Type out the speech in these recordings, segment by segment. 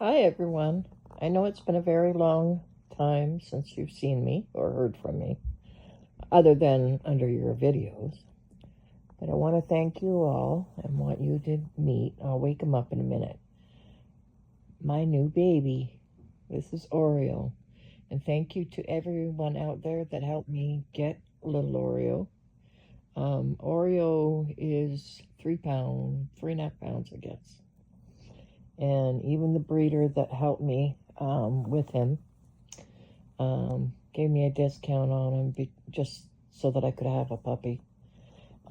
Hi, everyone. I know it's been a very long time since you've seen me or heard from me, other than under your videos. But I want to thank you all and want you to meet. I'll wake him up in a minute. My new baby. This is Oreo. And thank you to everyone out there that helped me get little Oreo. Oreo is 3 pounds, 3.5 pounds, I guess. And even the breeder that helped me with him gave me a discount on him just so that I could have a puppy.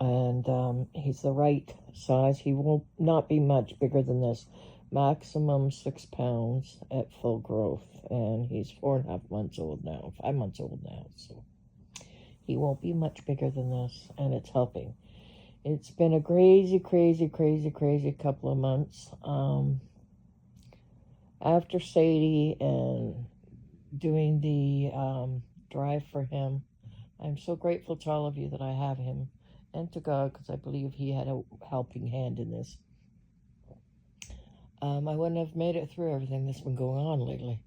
And he's the right size. He will not be much bigger than this. Maximum 6 pounds at full growth. And he's 4.5 months old now, 5 months old now. So he won't be much bigger than this, and it's helping. It's been a crazy couple of months. After Sadie and doing the drive for him, I'm so grateful to all of you that I have him, and to God, because I believe he had a helping hand in this. I wouldn't have made it through everything that's been going on lately.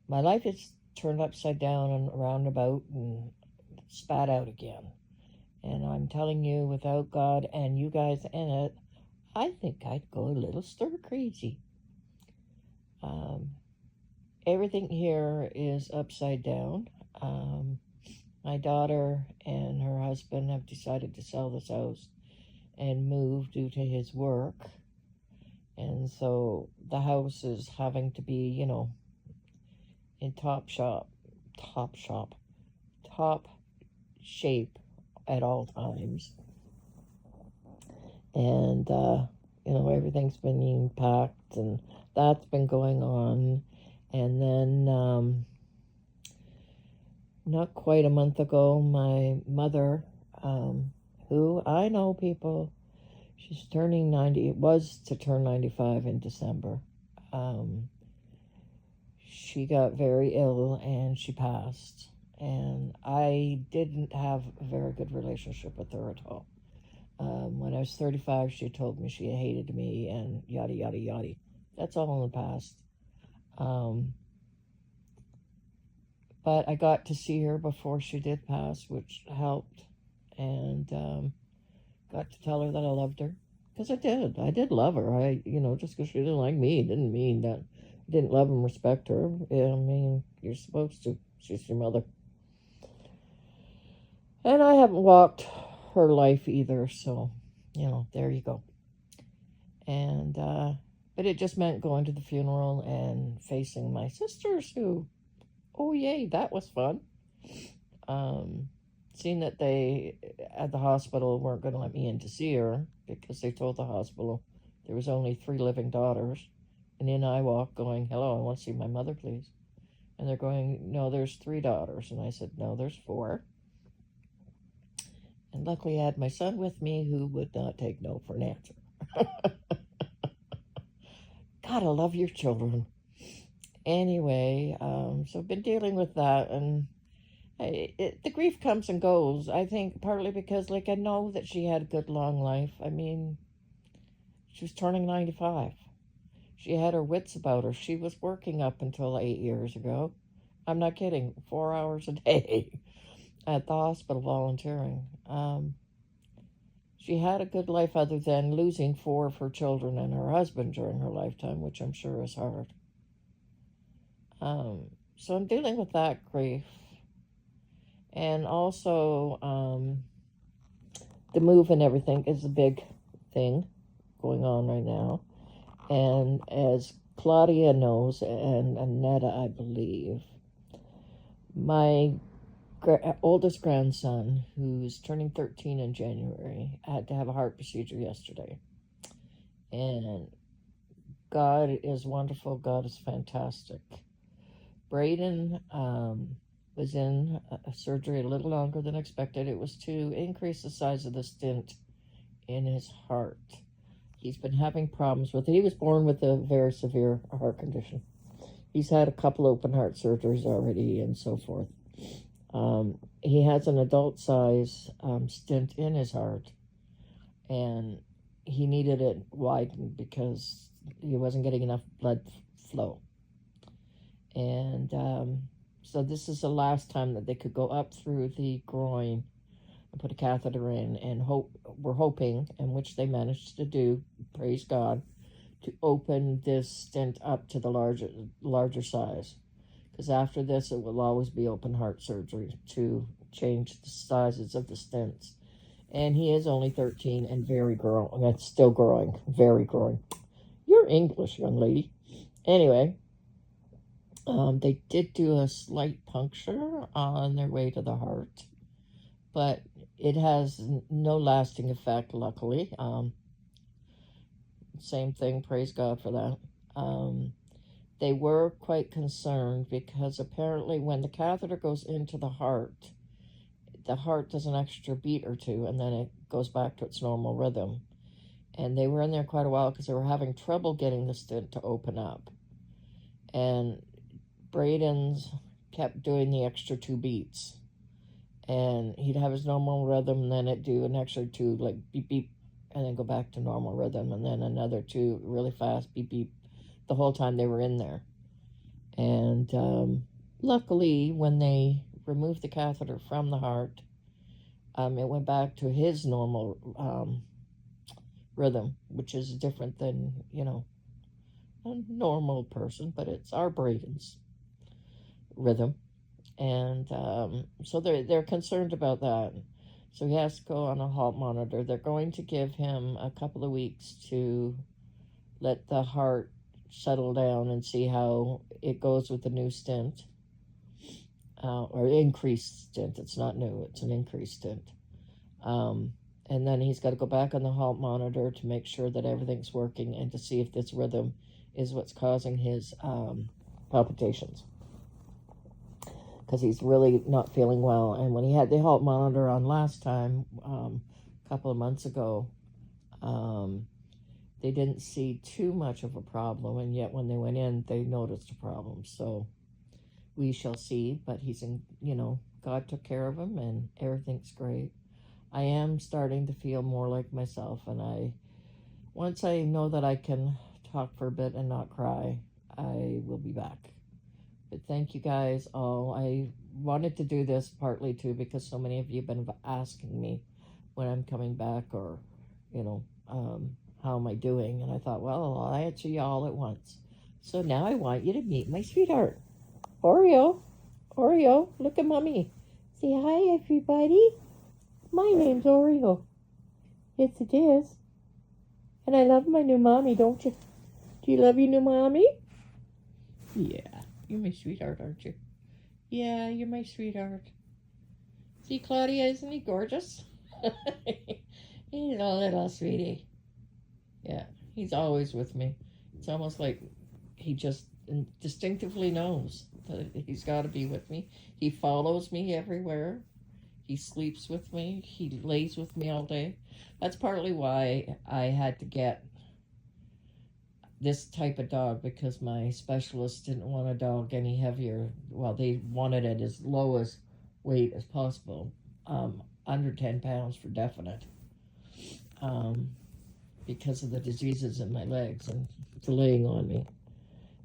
My life is turned upside down and roundabout and spat out again. And I'm telling you, without God and you guys in it, I think I'd go a little stir crazy. Everything here is upside down. My daughter and her husband have decided to sell this house and move due to his work. And so the house is having to be, in top shape at all times. And, everything's been being packed, and that's been going on. And then, not quite a month ago, my mother, who I know people, she's turning 90, it was to turn 95 in December. She got very ill and she passed. And I didn't have a very good relationship with her at all. When I was 35, she told me she hated me and yada, yada, yada. That's all in the past. But I got to see her before she did pass, which helped. And got to tell her that I loved her. Because I did. I did love her. Just because she didn't like me didn't mean that I didn't love and respect her. You're supposed to. She's your mother. And I haven't walked her life either, so, there you go. And, but it just meant going to the funeral and facing my sisters who, oh yay, that was fun. Seeing that they, at the hospital, weren't going to let me in to see her because they told the hospital there was only 3 living daughters. And in I walk going, hello, I want to see my mother, please. And they're going, no, there's 3 daughters. And I said, no, there's 4. And luckily I had my son with me who would not take no for an answer. Gotta love your children. Anyway, so I've been dealing with that, and the grief comes and goes. I think partly because, I know that she had a good long life. She was turning 95. She had her wits about her. She was working up until 8 years ago. I'm not kidding, 4 hours a day at the hospital volunteering. She had a good life other than losing 4 of her children and her husband during her lifetime, which I'm sure is hard. So I'm dealing with that grief. And also, the move and everything is a big thing going on right now. And as Claudia knows, and Annetta, I believe, my oldest grandson, who's turning 13 in January, had to have a heart procedure yesterday. And God is wonderful. God is fantastic. Braden was in a surgery a little longer than expected. It was to increase the size of the stent in his heart. He's been having problems with it. He was born with a very severe heart condition. He's had a couple open heart surgeries already and so forth. He has an adult size stent in his heart, and he needed it widened because he wasn't getting enough blood flow. And so this is the last time that they could go up through the groin and put a catheter in, and we're hoping, and which they managed to do, praise God, to open this stent up to the larger size. Because after this, it will always be open heart surgery to change the sizes of the stents. And he is only 13 and very growing. That's still growing, very growing. You're English, young lady. Anyway, they did do a slight puncture on their way to the heart, but it has no lasting effect, luckily. Same thing, praise God for that. They were quite concerned because apparently when the catheter goes into the heart does an extra beat or two, and then it goes back to its normal rhythm. And they were in there quite a while because they were having trouble getting the stent to open up. And Braden's kept doing the extra 2 beats. And he'd have his normal rhythm, and then it'd do an extra 2, like beep, beep, and then go back to normal rhythm, and then another 2 really fast, beep, beep, the whole time they were in there. And luckily, when they removed the catheter from the heart, it went back to his normal rhythm, which is different than, a normal person, but it's our Braden's rhythm. And so they're concerned about that. So he has to go on a heart monitor. They're going to give him a couple of weeks to let the heart settle down and see how it goes with the new stent. Or increased stent. It's not new, it's an increased stent. And then he's got to go back on the heart monitor to make sure that everything's working and to see if this rhythm is what's causing his palpitations. Because he's really not feeling well. And when he had the heart monitor on last time, a couple of months ago, they didn't see too much of a problem. And yet when they went in, they noticed a problem. So we shall see. But he's in, God took care of him and everything's great. I am starting to feel more like myself. And once I know that I can talk for a bit and not cry, I will be back. But thank you guys all. I wanted to do this partly too because so many of you have been asking me when I'm coming back, or, how am I doing? And I thought, well, I'll answer you all at once. So now I want you to meet my sweetheart, Oreo. Oreo, look at mommy. Say hi, everybody. My name's Oreo. Yes, it is. And I love my new mommy, don't you? Do you love your new mommy? Yeah. You're my sweetheart, aren't you? Yeah, you're my sweetheart. See, Claudia, isn't he gorgeous? He's a little sweetie. Yeah, he's always with me. It's almost like he just distinctively knows that he's got to be with me. He follows me everywhere. He sleeps with me. He lays with me all day. That's partly why I had to get this type of dog, because my specialist didn't want a dog any heavier. Well, they wanted it as low as weight as possible, under 10 pounds for definite, because of the diseases in my legs and laying on me.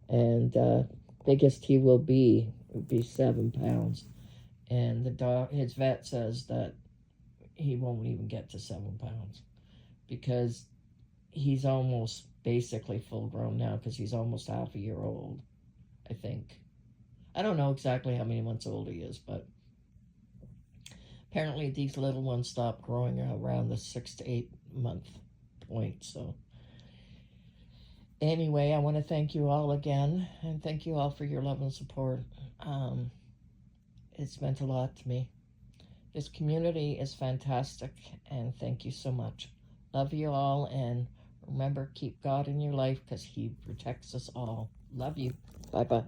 And biggest he will be would be 7 pounds, and the dog, his vet says that he won't even get to 7 pounds because he's almost basically full grown now, because he's almost half a year old, I think. I don't know exactly how many months old he is, but apparently these little ones stop growing around the 6 to 8 month point. So anyway, I want to thank you all again, and thank you all for your love and support. It's meant a lot to me. This community is fantastic, and thank you so much. Love you all, and remember, keep God in your life because He protects us all. Love you. Bye-bye.